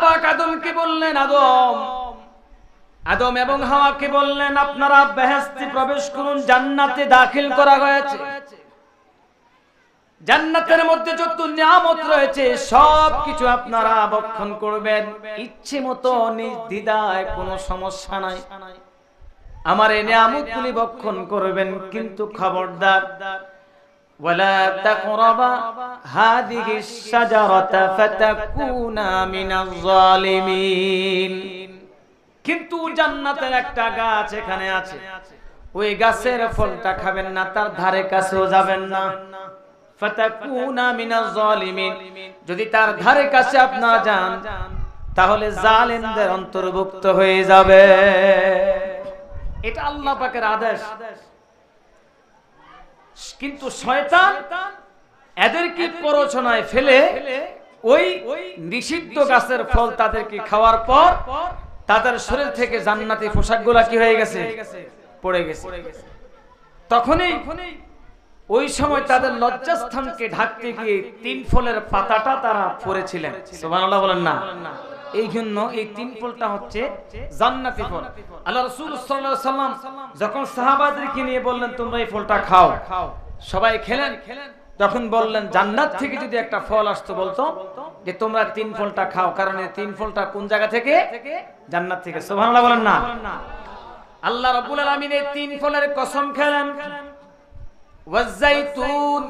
পাক আদমকে বললেন, আদম এবং হাওয়াকে বললেন, আপনারা বেহেশতে প্রবেশ করুন, জান্নাতে দাখিল করা হয়েছে। জান্নাতের মধ্যে যত নিয়ামত রয়েছে সব কিছু আপনারা ভক্ষণ করবেন ইচ্ছে মতো, নির্দ্বিধায়, কোনো সমস্যা নাই। আমার এই নিয়ামতগুলি ভক্ষণ করবেন, কিন্তু খবরদার ওয়ালা তাকরাবা হাযিহিস শাজারাতা ফাতাকুনা মিনাজ জালিমিন। কিন্তু জান্নাতের একটা গাছ এখানে আছে, ওই গাছের ফলটা খাবেন না, তার ধারে কাছেও যাবেন না। ফাতাকুনা মিনাজ জালিমিন, যদি তার ধারে কাছে আপনারা যান তাহলে জালেমদের অন্তর্ভুক্ত হয়ে যাবে। এটা আল্লাহ পাকের আদেশ। কিন্তু শয়তান এদেরকে প্ররোচনায় ফেলে ওই নিষিদ্ধ গাছের ফল তাদেরকে খাওয়ার পর তাদের শরীর থেকে জান্নাতি পোশাকগুলা কি হয়ে গেছে, পড়ে গেছে। তখনই ওই সময় তাদের লজ্জাস্থানকে ঢাকতে গিয়ে 3 ফলের পাতাটা তারা পরেছিলেন। সুবহানাল্লাহ বলেন না। এই জন্য এই 3 ফলটা হচ্ছে জান্নাতি ফল। আল্লাহ রাসূল সাল্লাল্লাহু আলাইহি ওয়াসাল্লাম যখন সাহাবাদেরকে নিয়ে বললেন তোমরা এই ফলটা খাও, সবাই খেলেন। তখন বললেন জান্নাত থেকে যদি একটা ফল আসতো বলতো যে তোমরা 3 ফলটা খাও, কারণ এই 3 ফলটা কোন জায়গা থেকে? জান্নাত থেকে। সুবহানাল্লাহ বলেন না। আল্লাহ রাব্বুল আলামিন এই 3 ফলের কসম খেলেন। ওয়াজাইতুন,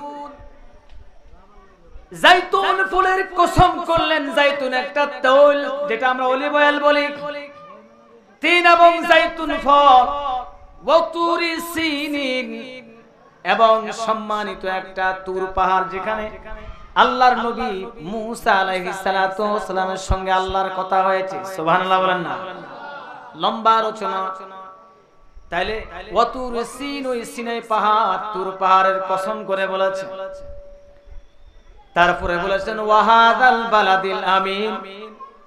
জাইতুন ফুলের কসম করলেন। জাইতুন একটা তৈল, যেটা আমরা অলিভ অয়েল বলি। 3 এবং জাইতুন ফল, ওয়া তুরি সিনিন, এবং সম্মানিত একটা তুর পাহাড়, যেখানে আল্লাহর নবী মুসা আলাইহিস সালাতু ওয়াস সালামের সঙ্গে আল্লাহর কথা হয়েছে। সুবহানাল্লাহ বলেন না। লম্বা আলোচনা। তাইলে ওয়া তুরি সিন, ওই সিনাই পাহাড়, তুর পাহাড়ের কসম করে বলেছে। তারপরে বলেছেন ওয়াহাদাল বালাদিল আমিন,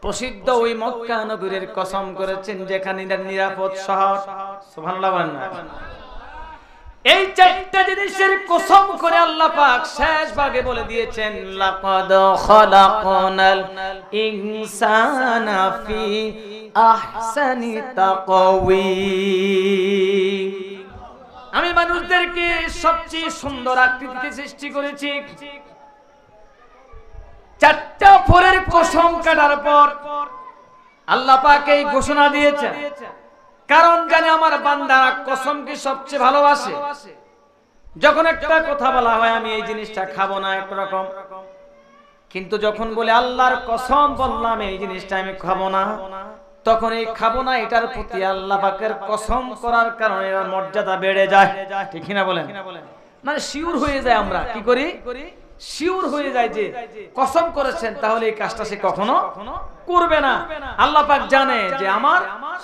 প্রসিদ্ধ ওই মক্কা নগরীর কসম করেছেন, যেখানে নিরাপদ শহর। সুবহানাল্লাহ বলেন না। এই 4টা জিনিসের কসম করে আল্লাহ পাক শেষ ভাগে বলে দিয়েছেন লাকাদ খালাকনাল ইনসানা ফি আহসানি তাকওয়িম। আমি মানুষদেরকে সবচেয়ে সুন্দর আকৃতিতে সৃষ্টি করেছি। 4টা ফলের কসম কাটার পর আল্লাহ পাক এই ঘোষণা দিয়েছেন, কারণ জানে আমার বান্দারা কসমকে সবচেয়ে ভালোবাসে। যখন একটা কথা বলা হয় আমি এই জিনিসটা খাবো না একরকম, কিন্তু যখন বলে আল্লাহর কসম বললাম এই জিনিসটা আমি খাবো না, তখন এই খাবো না এটার প্রতি আল্লাহ পাকের কসম করার কারণে এর মর্যাদা বেড়ে যায়। ঠিক কিনা বলেন? মানে শিওর হয়ে যায়। আমরা কি করি? শিওর হয়ে যায় যে কসম করেছেন, তাহলে এই কাজটা সে কখনো করবে না। আল্লাহ পাক জানে যে আমার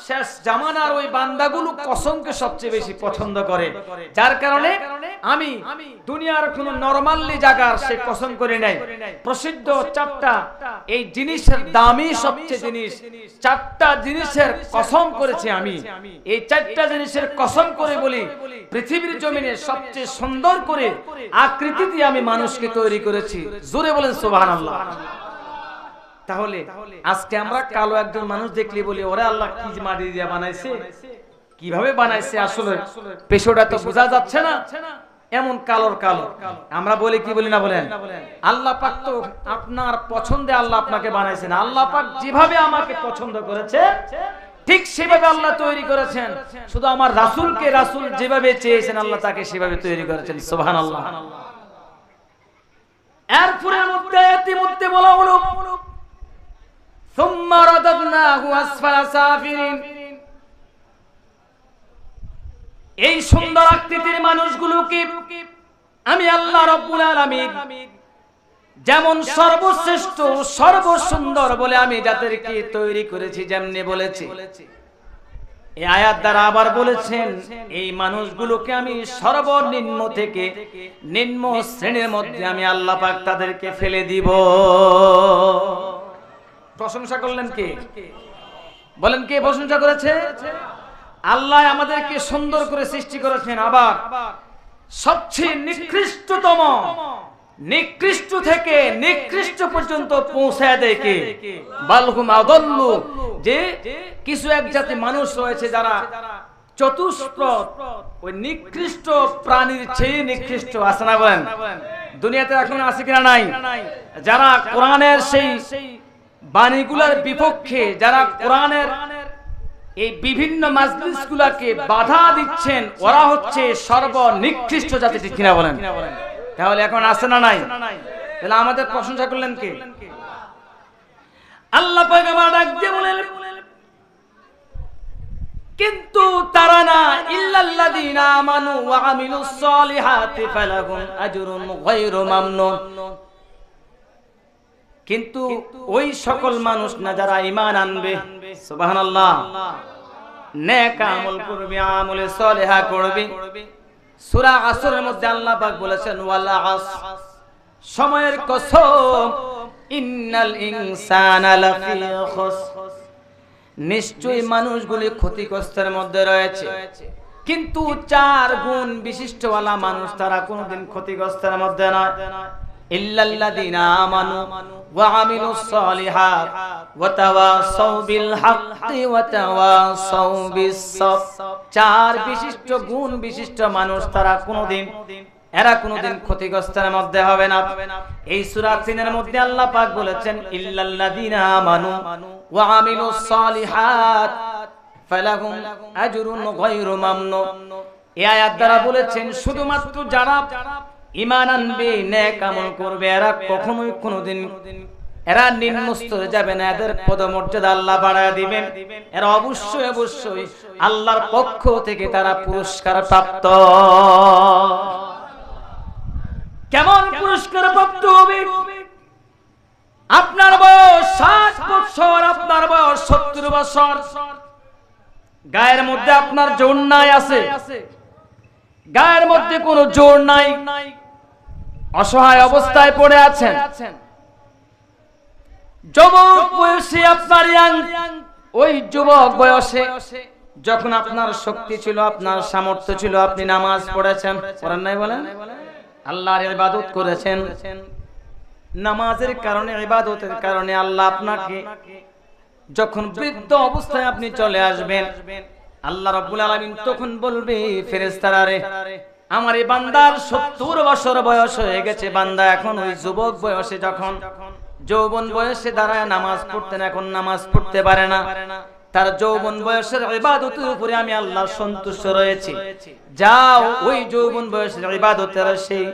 শেষ জামানার ওই বান্দাগুলো কসমকে সবচেয়ে বেশি পছন্দ করে, যার কারণে আমি দুনিয়ার কোন নরমালি জায়গার সে কসম করে নাই। প্রসিদ্ধ 4টা এই জিনিসের দামি সবচেয়ে জিনিস, 4টা জিনিসের কসম করেছি আমি। এই 4টা জিনিসের কসম করে বলি পৃথিবীর জমিনে সবচেয়ে সুন্দর করে আকৃতি দিয়ে আমি মানুষকে তৈরি করেছি। জোরে বলেন সুবহানাল্লাহ। তাহলে আজকে আমরা কালো একজন মানুষ দেখলে বলি ওরে আল্লাহ কি মাটি দিয়ে বানাইছে, কিভাবে বানাইছে, আসলে পেশোটা তো বোঝা যাচ্ছে না, এমন কালোর কালো। আমরা বলি কি বলি না বলেন? আল্লাহ পাক তো আপনার পছন্দে আল্লাহ আপনাকে বানাইছেন। আল্লাহ পাক যেভাবে আমাকে পছন্দ করেছে ঠিক সেভাবে আল্লাহ তৈরি করেছেন। শুধু আমার রাসূলকে রাসূল যেভাবে চেয়েছেন আল্লাহ তাকে সেভাবে তৈরি করেছেন। সুবহানাল্লাহ। এরপরে মধ্যে বলা হলো সুম্মা রাদাদনাহু আসফালা সাফিলিন। এই সুন্দর আকৃতির মানুষগুলোকে আমি আল্লাহ রাব্বুল আলামিন যেমন সর্বশ্রেষ্ঠ সর্বসুন্দর বলে আমি যাদেরকে তৈরি করেছি, যেমনি বলেছি এই আয়াত দ্বারা আবার বলেছেন এই মানুষগুলোকে আমি সর্বনিম্ন থেকে নিম্ন শ্রেণীর মধ্যে আমি আল্লাহ পাক তাদেরকে ফেলে দিব। প্রশংসা করলেন কে? বলেন কে প্রশংসা করেছে? আল্লাহ আমাদেরকে সুন্দর করে সৃষ্টি করেছেন, আবার সবচেয়ে নিকৃষ্টতম নিকৃষ্ট থেকে নিকৃষ্ট পর্যন্ত পৌঁছায় দেয় কে? বালহুম আদাল্লু, যে কিছু এক জাতি মানুষ রয়েছে যারা চতুষ্প্রদ, ওই নিকৃষ্ট প্রাণীর চেয়ে নিকৃষ্ট। আছে না বলেন? দুনিয়াতে এখন আছে কিনা নাই? যারা কোরআনের সেই বাণীগুলোর বিপক্ষে, যারা কোরআনের এই বিভিন্ন মাজলিসগুলোকে বাধা দিচ্ছেন, ওরা হচ্ছে সর্বনিকৃষ্ট জাতি। ঠিক কিনা বলেন? তাহলে এখন আছে না নাই? তাহলে আমাদের প্রশংসা করলেন কে? আল্লাহ পাক আমার ডাক দিয়ে বলেন, কিন্তু তারা না, ইল্লাল্লাযীনা আমানু ওয়া আমিলুস সলিহাতি ফালাহুম আজরুন গায়রু মামনুন। কিন্তু ওই সকল মানুষ না যারা ঈমান আনবে, সুবহানাল্লাহ, নেক আমল করবে, আমলে সলিহা করবে। সূরা আসরের মধ্যে আল্লাহ পাক বলেছেন, ওয়াল আসর, সময়ের কসম, ইন্নাল ইনসানা লাফি খুসর, নিশ্চয়ই মানুষগুলি ক্ষতিগ্রস্তের মধ্যে রয়েছে। কিন্তু 4 গুণ বিশিষ্টওয়ালা মানুষ, তারা কোনোদিন ক্ষতিগ্রস্তের মধ্যে নয়। ইল্লাল্লাযীনা আমানু ওয়া আমিলুস সলিহাত ওয়া তাওয়াসাউ বিল হাক্কি ওয়া তাওয়াসাউ বিস সবর। 4 বিশিষ্ট গুণ বিশিষ্ট মানুষ, এরা কোনোদিন ক্ষতিগ্রস্তের মধ্যে হবে না। এই সূরা তিনের মধ্যে আল্লাহ পাক বলেছেন, ইল্লাল্লাযীনা আমানু ওয়া আমিলুস সলিহাত ফালাহুম আজরুন গায়রু মামনুন। এই আয়াত দ্বারা বলেছেন, শুধুমাত্র যারা ঈমান আনবে, নেক আমল করবে, এরা কখনোই কোনোদিন এরা নিম্ন স্তরে যাবে না, এদের পদমর্যাদা আল্লাহ বাড়ায় দিবেন। এরা অবশ্যই অবশ্যই আল্লাহর পক্ষ থেকে তারা পুরস্কার প্রাপ্ত। কেমন পুরস্কার প্রাপ্ত হবে? আপনার বয়স 60 বছর, আপনার বয়স 70 বছর, গায়ের মধ্যে আপনার জোর নাই, আছে গায়ের মধ্যে কোনো জোর নাই, অসহায় অবস্থায় পড়ে আছেন। যুবক বয়সে আপনার ওই যুবক বয়সে যখন আপনার শক্তি ছিল, আপনার সামর্থ্য ছিল, আপনি নামাজ পড়েছেন, পড়েন নাই বলেন? আল্লাহর ইবাদত করেছেন। নামাজের কারণে, ইবাদতের কারণে আল্লাহ আপনাকে, যখন বৃদ্ধ অবস্থায় আপনি চলে আসবেন, আল্লাহ রাব্বুল আলামিন তখন বলবে ফেরেশতারা, রে আমার এই বান্দার 70 বছর বয়স হয়ে গেছে, বান্দা এখন ওই যুবক বয়সে, যখন যৌবন বয়সে দাঁড়ায় নামাজ পড়তেন, এখন নামাজ পড়তে পারে না। তার যৌবন বয়সের ইবাদতের উপরে আমি আল্লাহ সন্তুষ্ট রয়েছি। যাও ওই যৌবন বয়সের ইবাদতের সেই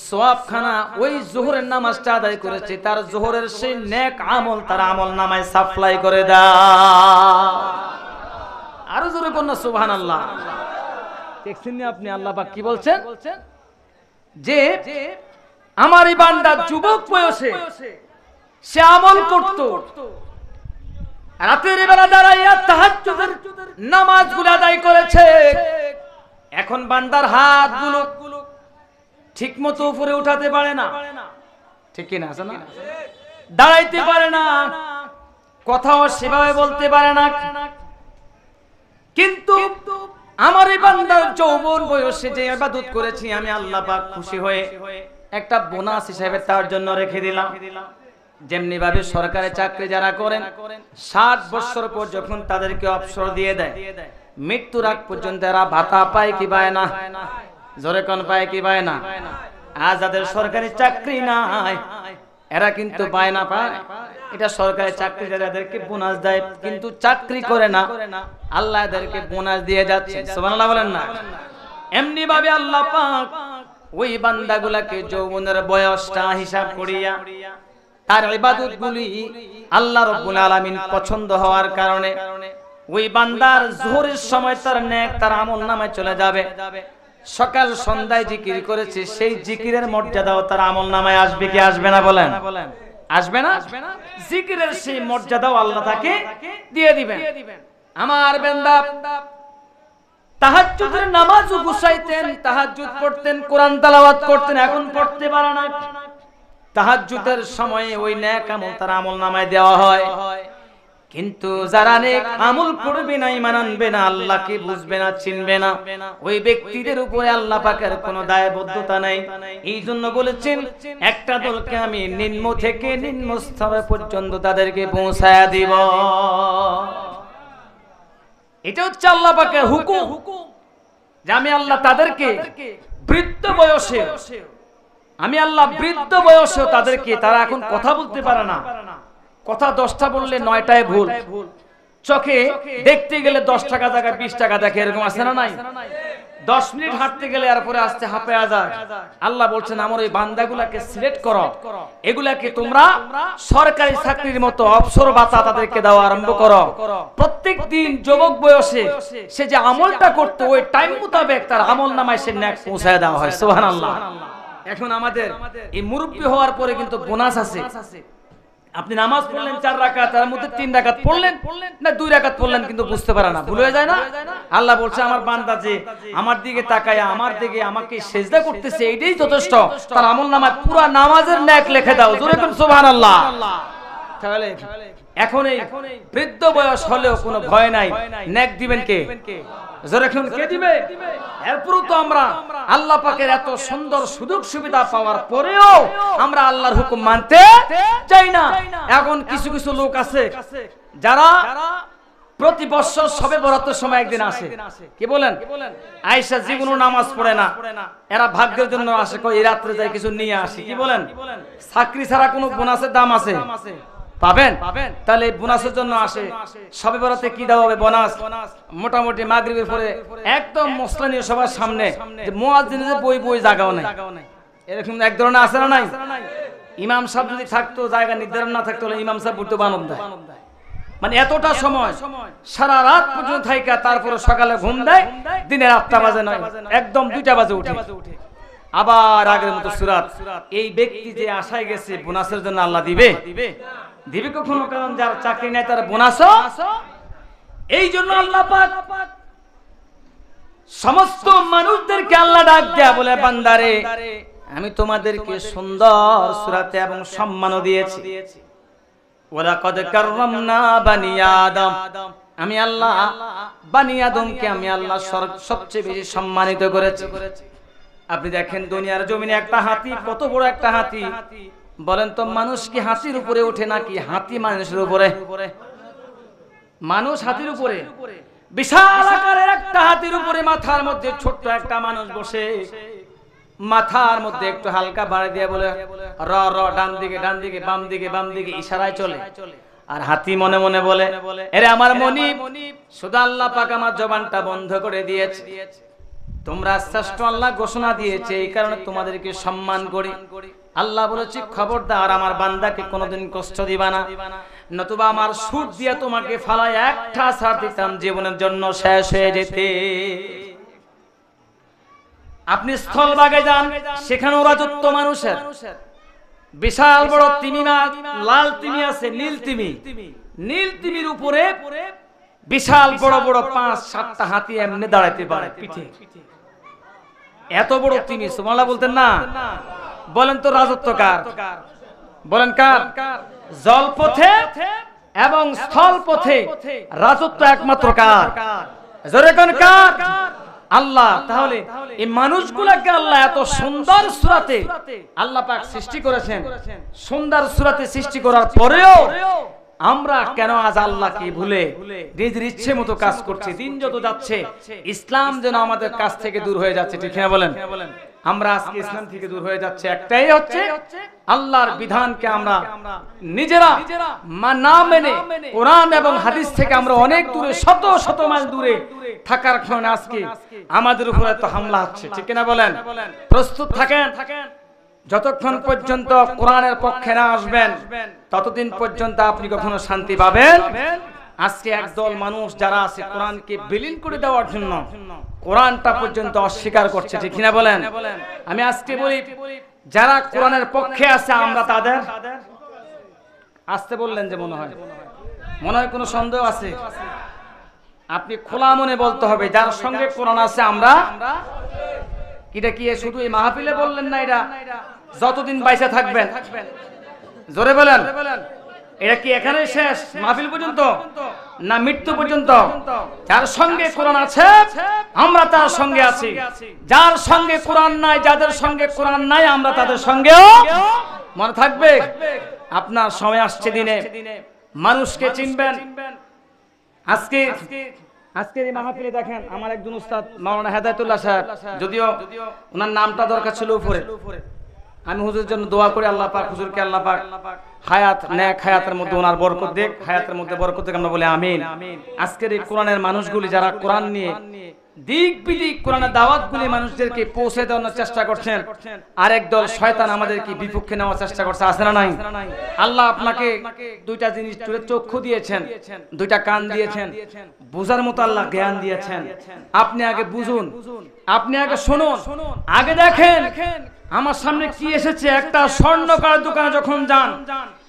সওয়াবখানা, ওই যোহরের নামাজটা আদায় করেছে, তার যোহরের সেই নেক আমল তার আমল নামায় সাপ্লাই করে দাও। আরো জোরে বলুন সুবহানাল্লাহ। দেখছেন না আপনি আল্লাহ পাক কি বলছেন? যে আমার এই বান্দা যুবক বয়সে সে আমল করত, রাতের বেলা দাঁড়াইয়া তাহাজ্জুদের নামাজগুলো আদায় করেছে। এখন বান্দার হাতগুলো ঠিকমতো উপরে উঠাতে পারে না, ঠিক কি না? আছে না? দাঁড়াইতে পারে না, কথাও সেভাবে বলতে পারে না। কিন্তু আমার এই বান্দার যৌবন বয়সে যে ইবাদত করেছি, আমি আল্লাহ পাক খুশি হয়ে একটা বোনাস হিসেবে তার জন্য রেখে দিলাম। যেমনি ভাবে সরকারি চাকরি যারা করেন, 60 বছর পর যখন তাদেরকে অবসর দিয়ে দেয়, মৃত্যুর আগ পর্যন্ত এরা ভাতা পায় কি পায় না? জোরে কোন পায় কি পায় না? আজ যাদের সরকারি চাকরি নাই, এরা কিন্তু পায় না, পায়। এটা সরকারি চাকরি যাদেরকে বোনাস দেয়, কিন্তু চাকরি করে না, আল্লাহ এদেরকে বোনাস দিয়ে যাচ্ছে। সুবহানাল্লাহ বলেন না? এমনি ভাবে আল্লাহ পাক ওই বান্দাগুলাকে যৌবনের বয়সটা হিসাব করিয়া তার ইবাদতগুলি আল্লাহ রাব্বুল আলামিন পছন্দ হওয়ার কারণে ওই বান্দার যোহরের সময় তার নেক, তার আমল নামায় চলে যাবে। সকাল সন্ধ্যায় জিকির করেছে, সেই জিকিরের মর্যাদাও তার আমল নামায় আসবে কি আসবে না? বলেন, আসবে না? জিকিরের সেই মর্যাদাও আল্লাহ তাকে দিয়ে দিবেন। আমার বান্দা তাহাজ্জুদের নামাজও গুছাইতেন, তাহাজ্জুদ পড়তেন, কোরআন তেলাওয়াত করতেন, এখন পড়তে পারে না। তাহাজ্জুদের সময়ে ওই নেক আমল তার আমল নামায় দেওয়া হয়। কিন্তু যারা নেক আমল করবে না, ঈমান আনবে না, আল্লাহকে বুঝবে না, চিনবে না, ওই ব্যক্তিদের উপরে আল্লাহ পাকের কোনো দায়বদ্ধতা নাই। এই জন্য বলেছেন একটা দলকে আমি নিম্ন থেকে নিম্ন স্তর পর্যন্ত তাদেরকে পৌঁছায়া দিব। এটা হচ্ছে আল্লাহ পাকের হুকুম যে আমি আল্লাহ তাদেরকে বৃদ্ধ বয়সে, আমি আল্লাহ বৃদ্ধ বয়সেও তাদেরকে, তারা এখন কথা বলতে পারে না, কথা 10টা বললে 9টায় ভুল, চোখে দেখতে গেলে 10 টাকা জায়গায় 20 টাকা দেখে, এরকম আছে না নাই? 10 মিনিট হাঁটতে গেলে এরপরে আসতে হাঁপায়া যায়। আল্লাহ বলছেন আমার ওই বান্দাগুলাকে সিলেক্ট করো, এগুলাকে তোমরা সরকারি চাকরির মতো অবসর ভাতা তাদেরকে দেওয়া আরম্ভ করো। প্রত্যেক দিন যুবক বয়সে সে যে আমলটা করতো ওই টাইম মোতাবেক তার আমল নামায় সে নেক পৌঁছায় দেওয়া হয়। সুবহানাল্লাহ। এখন আমাদের এই মুরব্বি হওয়ার পরে কিন্তু বোনাস আছে। আপনি নামাজ পড়লেন 4 রাকাত, তার মধ্যে 3 রাকাত পড়লেন না 2 রাকাত পড়লেন, কিন্তু বুঝতে পারে না, ভুল হয়ে যায় না? আল্লাহ বলছে আমার বান্দা যে আমার দিকে তাকায়, আমার দিকে আমাকে সিজদা করতেছে, এটাই যথেষ্ট, তার আমলনামায় পুরো নামাজের নেক লিখে দাও। জোরে বলুন সুবহানাল্লাহ। তাহলে এখন এই বৃদ্ধ বয়স হলেও কোনো ভয় নাই, নেক দিবেন কে? জোরে বলুন কে দিবে? এরপরও তো আমরা আল্লাহ পাকের এত সুন্দর সুযোগ সুবিধা পাওয়ার পরেও আমরা আল্লাহর হুকুম মানতে চাই না। এখন কিছু কিছু লোক আছে যারা প্রতি বছর সবে বরাতের সময় একদিন আসে, কি বলেন, আয়েশা জীবনও নামাজ পড়ে না, এরা ভাগ্যের জন্য আসে, কই এই রাত্রে যাই কিছু নিয়ে আসে, কি বলেন? চাকরি ছাড়া কোনো বোনাসের দাম আছে? পাবেন? তাহলে বোনাসের জন্য আসে। সবে বরাতে কি দেওয়া হবে? বোনাস। মোটামুটি মাগরিবের পরে একদম মসলা নিয়ে সবার সামনে মুয়াজ্জিন যে বই বই জায়গাও নাই, এরকম এক ধরনের আছে না নাই? ইমাম সাহেব যদি থাকতো, জায়গা নির্ধারণ না থাকতো, ইমাম সাহেব বলতে বানব দেয়, মানে এতটা সময় সারা রাত পর্যন্ত থাইকা তারপরে সকালে ঘুম দেয়, দিনের 8টা বাজে নয়, একদম 2টা বাজে উঠে আবার আগের মতো সুরাত। এই ব্যক্তি যে আশায় গেছে বোনাসের জন্য, আল্লাহ দিবে? দিবে কখনো? কারণ যার চাকরি নাই তার বোনাসও। এই জন্য আল্লাহ পাক সমস্ত মানুষদেরকে আল্লাহ ডাক দেয়া বলে, বান্দারে আমি তোমাদেরকে সুন্দর সূরাতে এবং সম্মানও দিয়েছি। ওয়ালাকাদ কাররামনা বানি আদম, আমি আল্লাহ বানি আদমকে আমি আল্লাহ সবচেয়ে বেশি সম্মানিত করেছি। আপনি দেখেন দুনিয়ার জমিনে একটা হাতি, কত বড় একটা হাতি, বলেন তো মানুষ কি হাতির উপরে ওঠে নাকি হাতি মানুষের উপরে? মানুষ হাতির উপরে, বিশাল আকারের একটা হাতির উপরে মাথার মধ্যে ছোট্ট একটা মানুষ বসে, মাথার মধ্যে একটু হালকা বাড়ি দিয়ে বলে র র, ডান দিকে ডান দিকে, বাম দিকে বাম দিকে, ইশারায় চলে। আর হাতি মনে মনে বলে, এরে আমার মনিব, শুধু আল্লাহ পাক আমার জবানটা বন্ধ করে দিয়েছে, তোমরা শ্রেষ্ঠ আল্লাহ ঘোষণা দিয়েছে, এই কারণে তোমাদেরকে সম্মান করি। আল্লাহ বলেছে খবরদার আমার বান্দাকে কোনোদিন কষ্ট দিবা না, নতুবা আমার সুর দিয়ে তোমাকে ফালায় একটা ছাড় দিতাম, জীবনের জন্য শেষ হয়ে যেতে। আপনি স্থলভাগে যান, সেখানেও রাজত্ব মানুষের, বিশাল বড় তিমি মাছ, লাল তিমি আছে, নীল তিমি, নীল তিমির উপরে বিশাল বড় বড় 5-7টা হাতি এমনি দাঁড়াইতে পারে পিঠে, এত বড় তিমি। সুবহানাল্লাহ বলতেন না? বলেন তো রাজত্ব কার? বলেন কার? জলপথে এবং স্থলপথে রাজত্ব একমাত্র কার? জোরে কোন কার? আল্লাহ। তাহলে এই মানুষগুলোকে আল্লাহ এত সুন্দর সূরাতে আল্লাহ পাক সৃষ্টি করেছেন, সুন্দর সূরাতে সৃষ্টি করার পরেও আমরা কেন আজ আল্লাহকে ভুলে নিজের ইচ্ছে মতো কাজ করছি? দিন যত যাচ্ছে ইসলাম যেন আমাদের কাছ থেকে দূর হয়ে যাচ্ছে, ঠিক না বলেন? আমরা আজকে ইসলাম থেকে দূর হয়ে যাচ্ছে, একটাই হচ্ছে আল্লাহর বিধানকে আমরা নিজেরা না মেনে কোরআন এবং হাদিস থেকে আমরা অনেক দূরে, শত শত মাইল দূরে থাকার কারণে আজকে আমাদের উপরে তো হামলা হচ্ছে, ঠিক না বলেন? প্রস্তুত থাকেন, যতক্ষণ পর্যন্ত কোরআনের পক্ষে না আসবেন ততদিন পর্যন্ত আপনি কখনো শান্তি পাবেন। আজকে একদল মানুষ যারা আছে কোরআনকে বিলীন করে দেওয়ার জন্য কোরআনটা পর্যন্ত অস্বীকার করছে, ঠিক না বলেন? আমি আজকে বলি, যারা কোরআনের পক্ষে আছে আমরা তাদের, আসতে বললেন যে মনে হয় কোনো সন্দেহ আছে? আপনি খোলা মনে বলতে হবে, যার সঙ্গে কোরআন আছে আমরা। এটা কি শুধু এই মাহফিলে বললেন না, এটা যতদিন বাইসা থাকবেন, জোরে বলেন, এটা কি এখানে শেষ মাহফিল পর্যন্ত না মৃত্যু পর্যন্ত? যার সঙ্গে কোরআন আছে আমরা তার সঙ্গে আছি, যার সঙ্গে কোরআন নাই, যাদের সঙ্গে কোরআন নাই আমরা তাদের সঙ্গেও। মনে থাকবে আপনার সময় আসছে দিনে মানুষকে চিনবেন। আজকে এই মাহফিলে দেখেন আমার একজন উস্তাদ মাওলানা হেদায়েতুল্লাহ সাহেব, যদিও ওনার নামটা দরকার ছিল উপরে, আমি হুজুরের জন্য দোয়া করি আল্লাহ পাক হুজুরকে আল্লাহ পাক হায়াত নেক হায়াতের মধ্যে ওনার বরকত দেখ, হায়াতের মধ্যে বরকত দেখ, আমরা বলি আমিন। আজকের এই কোরআনের মানুষগুলি যারা কোরআন নিয়ে দিক বিদিক কোরআনের দাওয়াতগুলি মানুষদেরকে পৌঁছে দেওয়ার চেষ্টা করছেন, আরেক দল শয়তান আমাদেরকে বিপক্ষে নেওয়ার চেষ্টা করছে, আছে না নাই? আল্লাহ আপনাকে দুইটা জিনিস চক্ষু দিয়েছেন, দুইটা কান দিয়েছেন, বুঝার মতো আল্লাহ জ্ঞান দিয়েছেন। আপনি আগে বুঝুন, আপনি আগে শুনুন, আগে দেখেন আমার সামনে কি এসেছে। একটা স্বর্ণকার দোকানে যখন যান,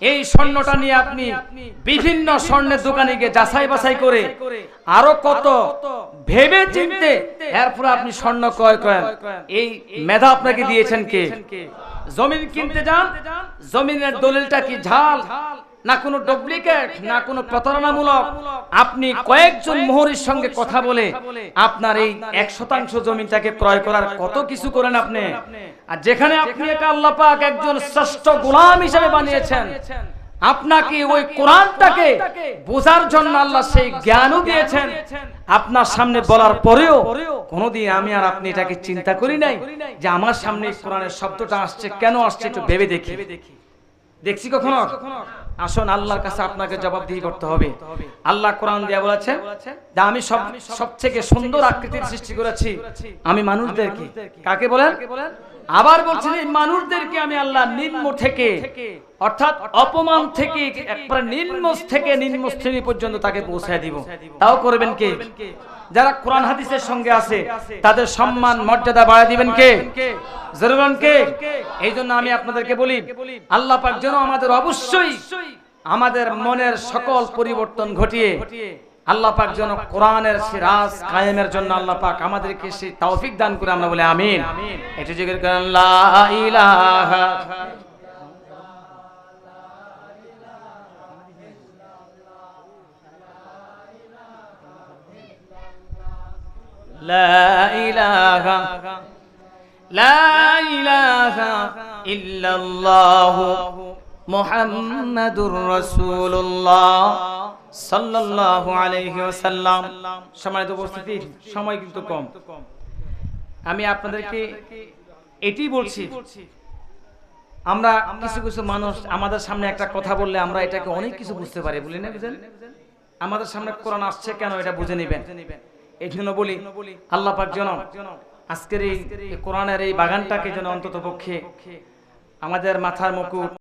এই স্বর্ণটা নিয়ে আপনি বিভিন্ন স্বর্ণের দোকানে গিয়ে যাচাই বাছাই করে আরো কত ভেবে চিনতে এরপর আপনি স্বর্ণ ক্রয় করেন। এই মেধা আপনাকে দিয়েছেন কে? জমিন কিনতে যান, জমিনের দলিলটা কি ঝাল না কোনো ডুপ্লিকেট না কোনো প্রতারণামূলক? আপনি কয়েকজন মোহরির সঙ্গে কথা বলে আপনার এই 1% জমিনটাকে ক্রয় করার কত কিছু করেন আপনি। আর যেখানে আপনি একা আল্লাহ পাক একজন শ্রেষ্ঠ গোলাম হিসেবে বানিয়েছেন, আপনাকে ওই কোরআনটাকে বোঝার জন্য আল্লাহ সেই জ্ঞানও দিয়েছেন, আপনার সামনে বলার পরেও কোনোদিন আমি আর আপনি এটাকে চিন্তা করি নাই যে আমার সামনে কোরআনের শব্দটা আসছে, কেন আসছে একটু ভেবে দেখি। দেখছি কখনো? আসুন আল্লাহর কাছে আপনাকে জবাবদিহি করতে হবে। আল্লাহ কোরআন দিয়ে বলেছে যে আমি সবথেকে সুন্দর আকৃতির সৃষ্টি করেছি আমি মানুষদেরকে। কাকে বলেন? আবার বলছেন এই মানুষদেরকে আমি আল্লাহ নিম্ন থেকে, অর্থাৎ অপমান থেকে একবারে নিম্ন শ্রেণী পর্যন্ত তাকে পৌঁছায় দিব। তাও করবেন কে? যারা কোরআন হাদিসের সঙ্গে আছে তাদের সম্মান মর্যাদা বাড়ায় দিবেন কে? জরুরন কে? এই জন্য আমি আপনাদেরকে বলি আল্লাহ পাক যেন আমাদের অবশ্যই আমাদের মনের সকল পরিবর্তন ঘটিয়ে আল্লাহ পাক যেন কোরআনের সিরাজ কায়েমের জন্য আল্লাহ পাক আমাদেরকে সেই তৌফিক দান করে, আমরা বলি আমিন। এটা জিকির করেন লা ইলাহা লা ইলাহা ইল্লাল্লাহু মুহাম্মাদুর রাসূলুল্লাহ সাল্লাল্লাহু আলাইহি ওয়াসাল্লাম। সম্মানিত উপস্থিতি, সময় কিন্তু কম, আমি আপনাদেরকে এটি বলছি, আমরা কিছু কিছু মানুষ আমাদের সামনে একটা কথা বললে আমরা এটাকে অনেক কিছু বুঝতে পারি, বলি না? বুঝেন আমাদের সামনে কোরআন আসছে কেন এটা বুঝে নেবেন। এই জন্য বলি আল্লাহ পাক যেন আজকের এই কোরআনের এই বাগানটাকে যেন অন্তত পক্ষে আমাদের মাথার মুকুট